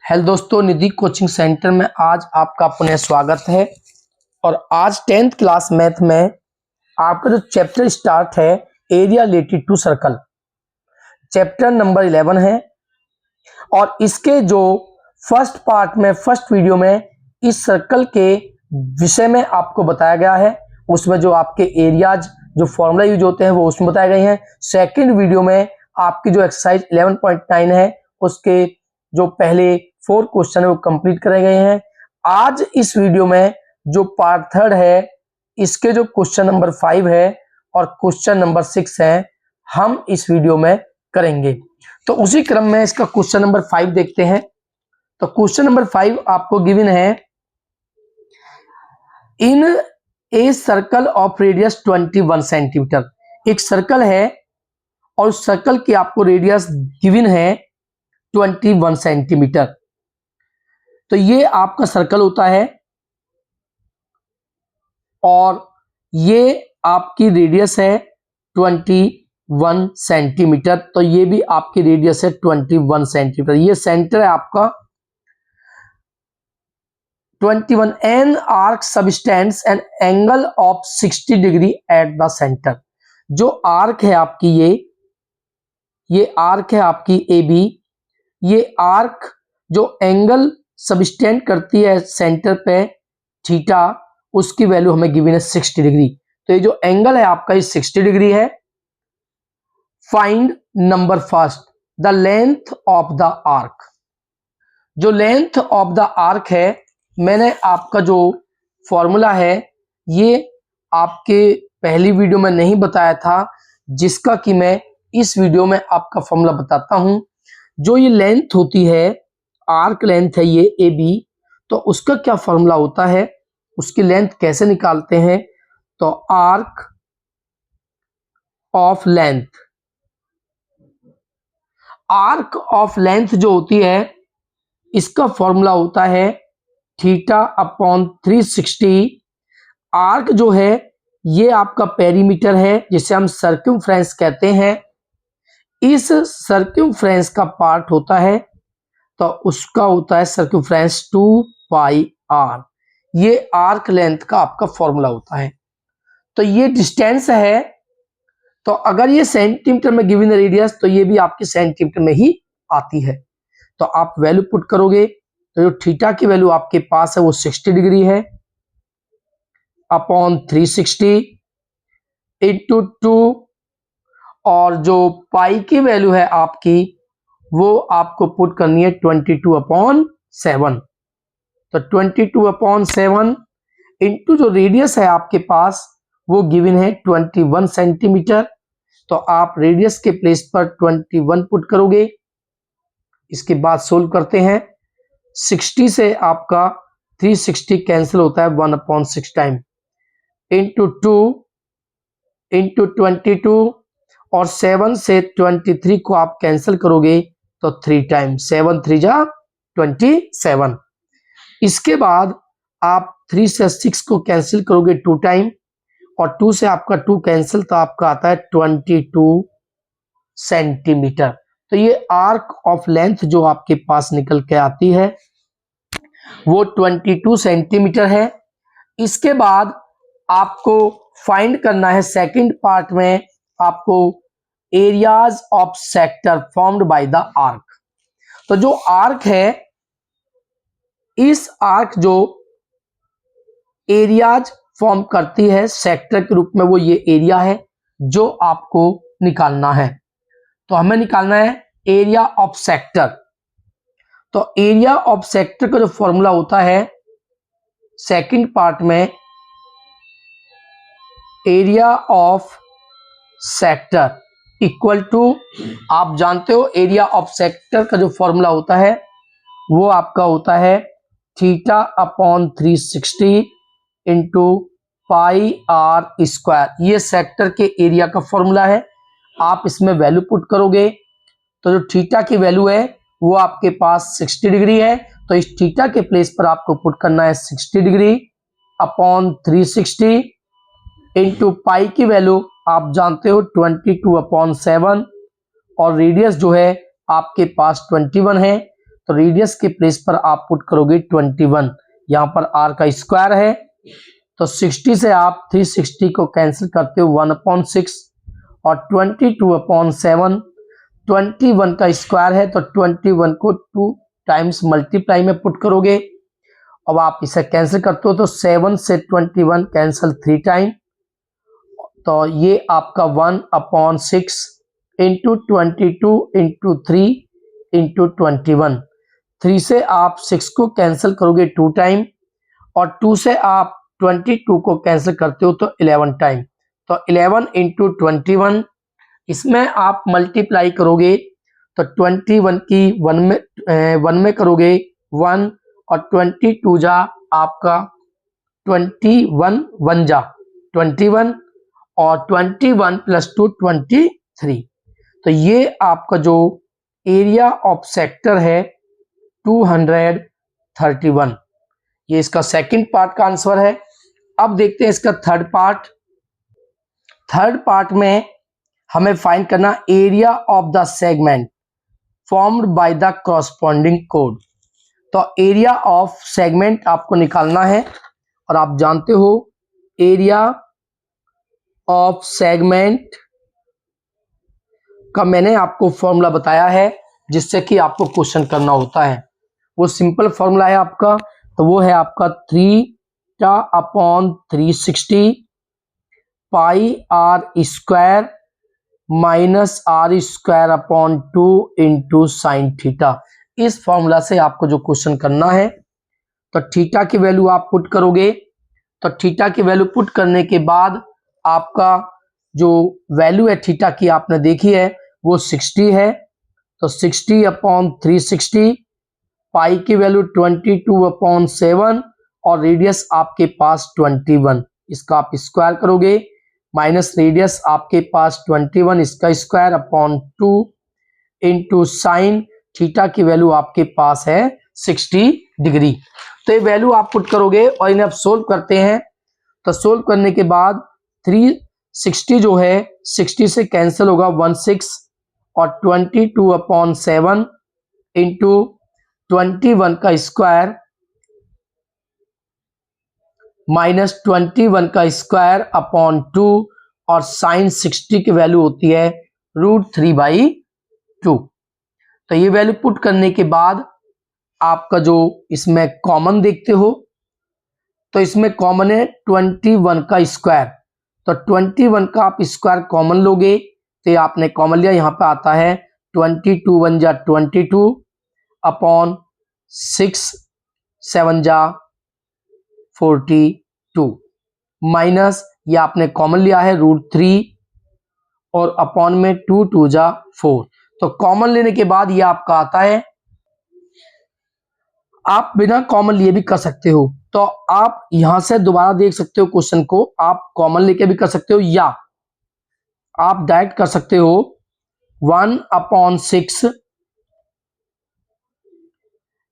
Hello दोस्तों, निधि coaching centre में आज आपका पुनः स्वागत है। और आज 10th क्लास मैथ में आपका जो चैप्टर स्टार्ट है area related to circle, chapter number 11 है। और इसके जो फर्स्ट पार्ट में फर्स्ट वीडियो में इस सर्कल के विषय में आपको बताया गया है, उसमें जो आपके एरियाज जो फॉर्मूला यूज होते हैं वो उसमें बताए गए हैं। सेकंड वीडियो में आपकी जो एक्सरसाइज 11.9 है उसके जो पहले 4 क्वेश्चन है वो कंप्लीट करे गए हैं। आज इस वीडियो में जो पार्ट थर्ड है इसके जो क्वेश्चन नंबर 5 है और क्वेश्चन नंबर 6 है हम इस वीडियो में करेंगे। तो उसी क्रम में इसका क्वेश्चन नंबर 5 देखते हैं। तो क्वेश्चन नंबर 5 आपको गिवन है, in a circle of radius 21 centimetre. एक सर्कल है और उस सर्कल की आपको रेडियस गिवन है 21 सेंटीमीटर। तो ये आपका सर्कल होता है और ये आपकी रेडियस है 21 सेंटीमीटर। तो ये भी आपकी रेडियस है 21 सेंटीमीटर। ये सेंटर है आपका 21 an arc substance N angle of 60 degree at the centre. जो आर्क है आपकी ये आर्क है आपकी ए बी। ये आर्क जो एंगल सबस्टेंड करती है सेंटर पे थीटा, उसकी वैल्यू हमें गिवन है 60 डिग्री। तो ये जो एंगल है आपका ये 60 डिग्री है। Find number first the length of the arc. जो लेंथ ऑफ द आर्क है, मैंने आपका जो फॉर्मूला है ये आपके पहली वीडियो में नहीं बताया था, जिसका कि मैं इस वीडियो में आपका फॉर्मूला बताता हूं। जो ये लेंथ होती है, आर्क लेंथ है ये ए बी, तो उसका क्या फॉर्मूला होता है, उसकी लेंथ कैसे निकालते हैं। तो arc of length, arc of length जो होती है इसका फॉर्मूला होता है थीटा अपॉन 360। आर्क जो है ये आपका पेरीमीटर है जिसे हम सर्कमफ्रेंस कहते हैं। इस सर्कमफ्रेंस का पार्ट होता है तो उसका होता है सर्कमफ्रेंस 2 पाई आर। ये आर्क लेंथ का आपका फॉर्मूला होता है। तो ये डिस्टेंस है, तो अगर ये सेंटीमीटर में गिवन रेडियस तो ये भी आपकी सेंटीमीटर में ही आती है। तो आप वैल्यू पुट करोगे तो जो थीटा की वैल्यू आपके पास है वो 60 डिग्री है अपॉन 360 इंटू 2, और जो पाई की वैल्यू है आपकी वो आपको पुट करनी है 22/7। तो 22/7 इंटू जो रेडियस है आपके पास वो गिवन है 21 सेंटीमीटर। तो आप रेडियस के प्लेस पर 21 पुट करोगे। इसके बाद सोल्व करते हैं। 60 से आपका 360 कैंसिल होता है 1/6 टाइम, इंटू 2 इंटू 22, और 7 से 23 को आप कैंसिल करोगे तो 3 टाइम, 7 3 जा 27। इसके बाद आप 3 से 6 को कैंसिल करोगे 2 टाइम, और 2 से आपका 2 कैंसिल तो आपका आता है 22 सेंटीमीटर। तो ये आर्क ऑफ लेंथ जो आपके पास निकल के आती है वो 22 सेंटीमीटर है। इसके बाद आपको फाइंड करना है सेकंड पार्ट में आपको areas of sector formed by the arc. तो जो आर्क है, इस आर्क जो एरियाज फॉर्म करती है सेक्टर के रूप में, वो ये एरिया है जो आपको निकालना है। तो हमें निकालना है एरिया ऑफ सेक्टर। तो एरिया ऑफ सेक्टर का जो फॉर्मूला होता है सेकंड पार्ट में, area of sector equal to, आप जानते हो एरिया ऑफ सेक्टर का जो फॉर्मूला होता है वो आपका होता है theta upon 360 into pi r square. ये सेक्टर के एरिया का फॉर्मूला है। आप इसमें वैल्यू पुट करोगे तो जो थीटा की वैल्यू है वो आपके पास 60 डिग्री है। तो इस थीटा के प्लेस पर आपको पुट करना है 60 डिग्री अपॉन 360 इंटू पाई की वैल्यू आप जानते हो 22/7, और रेडियस जो है आपके पास 21 है। तो रेडियस के प्लेस पर आप पुट करोगे 21। यहाँ पर r का स्क्वायर है, तो 60 से आप 360 को कैंसिल करते हो 1/6 और 22/7 21 का स्क्वायर है, तो 21 को 2 टाइम्स मल्टीप्लाई में पुट करोगे। अब आप इसे कैंसिल करते हो तो 7 से 21 कैंसिल 3 टाइम, तो ये आपका 1/6 इंटू 22 इंटू 3 इंटू 21। 3 से आप 6 को कैंसिल करोगे 2 टाइम और 2 से आप 22 को कैंसिल करते हो तो 11 टाइम, तो 11 इंटू 21। इसमें आप मल्टीप्लाई करोगे तो 21 की 1 में करोगे 1 और 22 जा आपका 21 1 जा 21 और 21 प्लस 2 23। तो ये आपका जो एरिया ऑफ सेक्टर है 231, ये इसका सेकंड पार्ट का आंसर है। अब देखते हैं इसका थर्ड पार्ट। थर्ड पार्ट में हमें फाइंड करना area of the segment formed by the corresponding code. तो एरिया ऑफ सेगमेंट आपको निकालना है और आप जानते हो एरिया ऑफ सेगमेंट का मैंने आपको फॉर्मूला बताया है जिससे कि आपको क्वेश्चन करना होता है। वो सिंपल फॉर्मूला है आपका, तो वो है आपका 3/360 पाई r square minus r²/2 into sine theta. इस फॉर्मूला से आपको जो क्वेश्चन करना है, तो थीटा की वैल्यू आप पुट करोगे, तो थीटा की वैल्यू पुट करने के बाद आपका जो वैल्यू है थीटा की आपने देखी है वो 60 है, तो 60/360 पाई की वैल्यू 22/7 और रेडियस आपके पास 21, इसका आप स्क्वायर करोगे माइनस रेडियस आपके पास 21, इसका square upon 2 into sine theta की वैल्यू आपके पास है 60 डिग्री। तो ये वैल्यू आप पुट करोगे और इन्हें आप सोल्व करते हैं, तो सोल्व करने के बाद 360 जो है 60 से कैंसिल होगा 16 और 22/7 इंटू 21 का स्क्वायर माइनस 21 का स्क्वायर अपॉन 2 और साइन 60 की वैल्यू होती है √3/2। तो ये वैल्यू पुट करने के बाद आपका जो इसमें कॉमन देखते हो, तो इसमें कॉमन है 21 का स्क्वायर, तो 21 का आप स्क्वायर कॉमन लोगे तो ये आपने कॉमन लिया, यहाँ पे आता है 22 1 जा 22 अपॉन 6 7 जा 42 माइनस ये आपने कॉमन लिया है √3 और अपॉन में 2 2 जा 4। तो कॉमन लेने के बाद ये आपका आता है, आप बिना कॉमन लिए भी कर सकते हो, तो आप यहां से दोबारा देख सकते हो क्वेश्चन को, आप कॉमन लेके भी कर सकते हो या आप डायरेक्ट कर सकते हो 1/6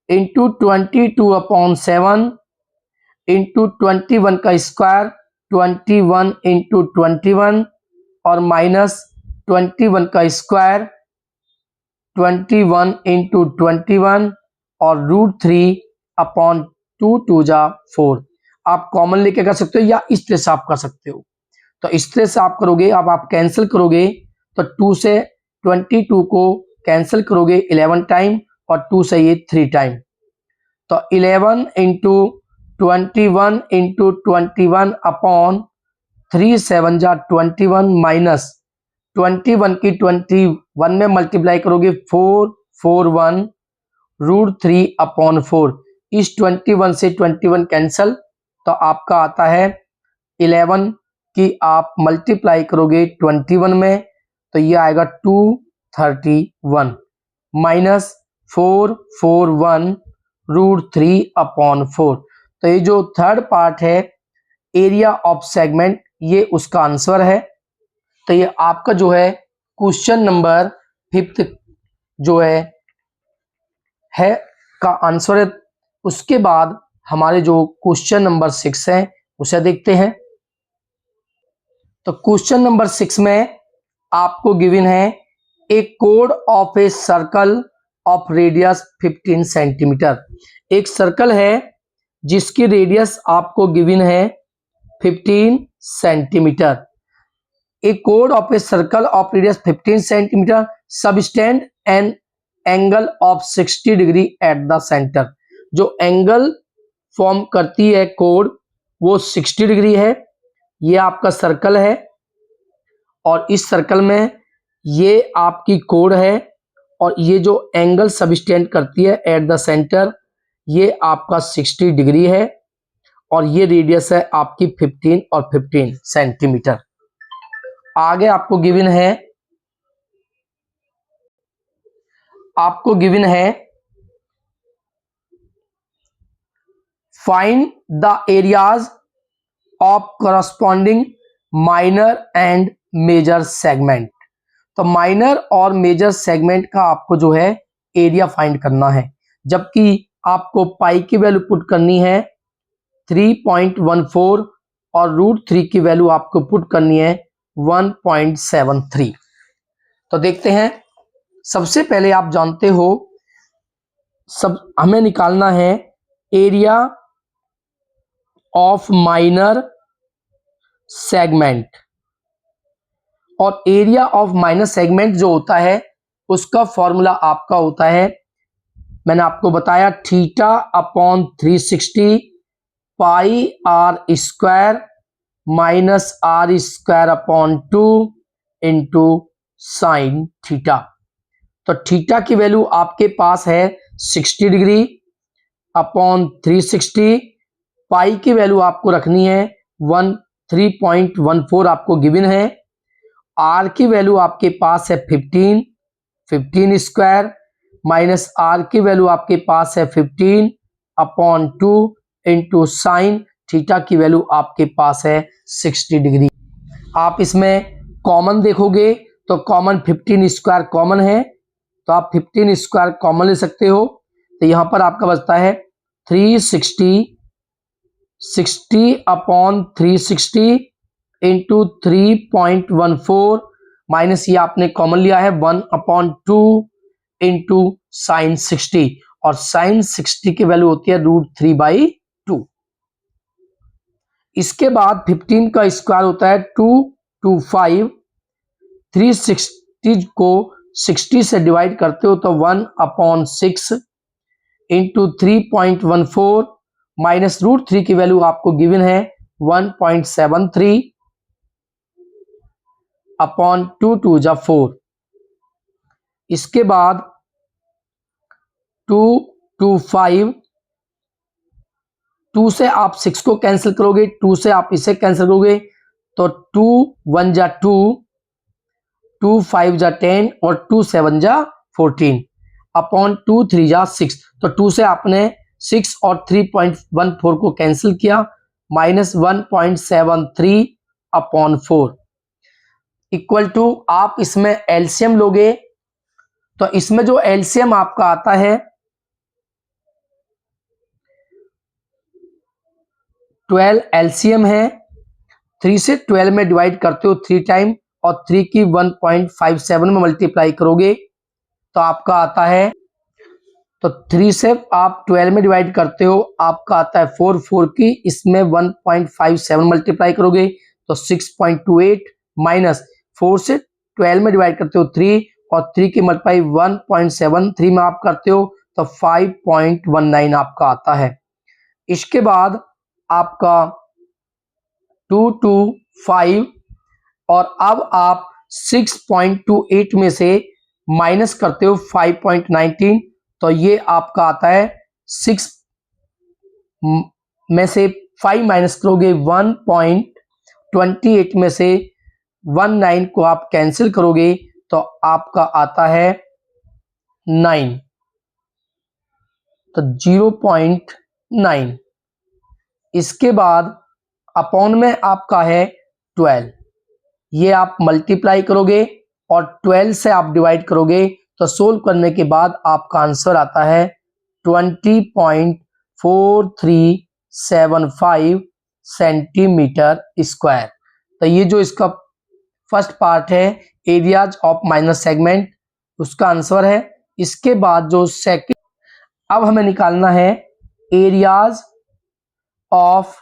इंटू 22/7 इंटू 21 का स्क्वायर 21 इंटू 21 और माइनस 21 का स्क्वायर 21 इंटू 21 और √3/2 2 जा 4। आप कॉमन लेके कर सकते हो या इस तरह से आप कर सकते हो, तो इस तरह से आप करोगे। अब आप कैंसिल करोगे तो 2 से 22 को कैंसिल करोगे 11 टाइम और 2 से ये 3 टाइम, तो 11 इंटू 21 इंटू 21 अपॉन 3 7 जा 21 माइनस 21 की 21 में मल्टीप्लाई करोगे 4 4 1 √3/4। इस 21 से 21 कैंसल, तो आपका आता है 11 की आप मल्टीप्लाई करोगे 21 में तो ये आएगा 231 माइनस 4 4 1 √3/4। तो ये जो थर्ड पार्ट है एरिया ऑफ सेगमेंट, ये उसका आंसर है। तो ये आपका जो है क्वेश्चन नंबर 5 जो है का आंसर है। उसके बाद हमारे जो क्वेश्चन नंबर 6 है उसे देखते हैं। तो क्वेश्चन नंबर 6 में आपको गिवन है ए कोड of a circle of radius 15 centimetre. एक सर्कल है जिसकी रेडियस आपको गिवन है 15 सेंटीमीटर। ए कोड of a circle of radius 15 centimetre subtend an angle of 60 degree at the centre. जो एंगल फॉर्म करती है कोड वो 60 डिग्री है। ये आपका सर्कल है और इस सर्कल में ये आपकी कोड है और ये जो एंगल सबटेंड करती है एट द सेंटर ये आपका 60 डिग्री है और ये रेडियस है आपकी 15 और 15 सेंटीमीटर। आगे आपको गिवन है find the areas of corresponding minor and major segment. तो माइनर और मेजर सेगमेंट का आपको जो है एरिया फाइंड करना है, जबकि आपको पाई की वैल्यू पुट करनी है 3.14 और √3 की वैल्यू आपको पुट करनी है 1.73। तो देखते हैं, सबसे पहले आप जानते हो हमें निकालना है एरिया ऑफ माइनर सेगमेंट। और एरिया ऑफ माइनर सेगमेंट जो होता है उसका फॉर्मूला आपका होता है, मैंने आपको बताया θ/360 पाई r square minus r²/2 into sine theta. तो थीटा की वैल्यू आपके पास है 60 डिग्री अपॉन 360। पाई की वैल्यू आपको रखनी है 3.14 आपको गिवन है। आर की वैल्यू आपके पास है 15 स्क्वायर माइनस आर की वैल्यू आपके पास है 15/2 इंटू साइन थीटा की वैल्यू आपके पास है 60 डिग्री। आप इसमें कॉमन देखोगे तो कॉमन 15 स्क्वायर कॉमन है, तो आप 15 स्क्वायर कॉमन ले सकते हो। तो यहां पर आपका बचता है 60/360 इंटू 3.14 माइनस ये आपने कॉमन लिया है 1/2 इंटू साइन 60 और साइन 60 की वैल्यू होती है √3/2। इसके बाद 15 का स्क्वायर होता है 225। 360 को 60 से डिवाइड करते हो तो 1/6 इंटू 3.14 माइनस √3 की वैल्यू आपको गिवन है 1.73 अपॉन 2 जा 4। इसके बाद 225, 2 से आप 6 को कैंसिल करोगे, 2 से आप इसे कैंसिल करोगे तो 2 1 जा 2, 2 5 जा 10 और 2 7 जा 14 अपॉन 2 3 जा 6। तो 2 से आपने 6 और 3.14 को कैंसिल किया माइनस 1.73 अपॉन 4 इक्वल टू आप इसमें एलसीएम लोगे तो इसमें जो एलसीएम आपका आता है 12 एलसीएम है। 3 से 12 में डिवाइड करते हो 3 टाइम और 3 की 1.57 में मल्टीप्लाई करोगे तो आपका आता है, तो 3 से आप 12 में डिवाइड करते हो आपका आता है 4 की इसमें 1.57 मल्टीप्लाई करोगे तो 6.28 माइनस 4 से 12 में डिवाइड करते हो 3 और 3 की मल्टीप्लाई 1.73 में आप करते हो तो 5.19 आपका आता है। इसके बाद आपका 225 और अब आप 6.28 में से माइनस करते हो 5.19 तो ये आपका आता है 6 में से 5 माइनस करोगे 1.28 में से 19 को आप कैंसिल करोगे तो आपका आता है 9, तो 0.9। इसके बाद अपॉन में आपका है 12, ये आप मल्टीप्लाई करोगे और 12 से आप डिवाइड करोगे तो सोल्व करने के बाद आपका आंसर आता है 20.4375 सेंटीमीटर स्क्वायर। तो ये जो इसका फर्स्ट पार्ट है एरियाज ऑफ माइनर सेगमेंट उसका आंसर है। इसके बाद जो सेकंड, अब हमें निकालना है एरियाज ऑफ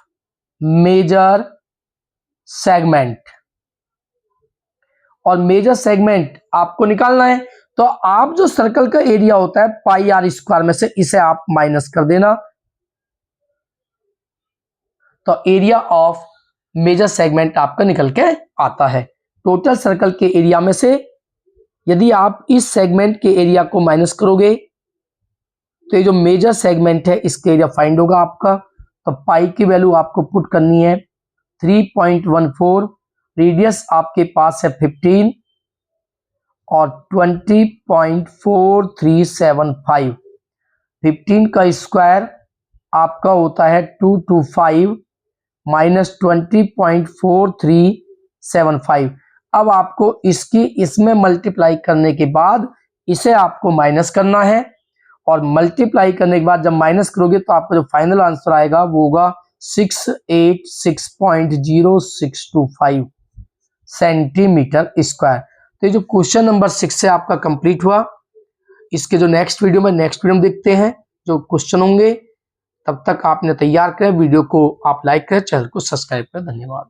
मेजर सेगमेंट, और मेजर सेगमेंट आपको निकालना है तो आप जो सर्कल का एरिया होता है पाई आर स्क्वायर में से इसे आप माइनस कर देना, तो एरिया ऑफ मेजर सेगमेंट आपका निकल के आता है। टोटल सर्कल के एरिया में से यदि आप इस सेगमेंट के एरिया को माइनस करोगे तो ये जो मेजर सेगमेंट है इसके एरिया फाइंड होगा आपका। तो पाई की वैल्यू आपको पुट करनी है 3.14, रेडियस आपके पास है 15 और 20.4375। 15 का स्क्वायर आपका होता है 225 माइनस 20.4375। अब आपको इसकी इसमें मल्टीप्लाई करने के बाद इसे आपको माइनस करना है, और मल्टीप्लाई करने के बाद जब माइनस करोगे तो आपका जो फाइनल आंसर आएगा वो होगा 686.0625 सेंटीमीटर स्क्वायर। तो ये जो क्वेश्चन नंबर 6 से आपका कंप्लीट हुआ। इसके जो नेक्स्ट वीडियो में देखते हैं जो क्वेश्चन होंगे। तब तक आपने तैयार करें, वीडियो को आप लाइक करें, चैनल को सब्सक्राइब करें। धन्यवाद।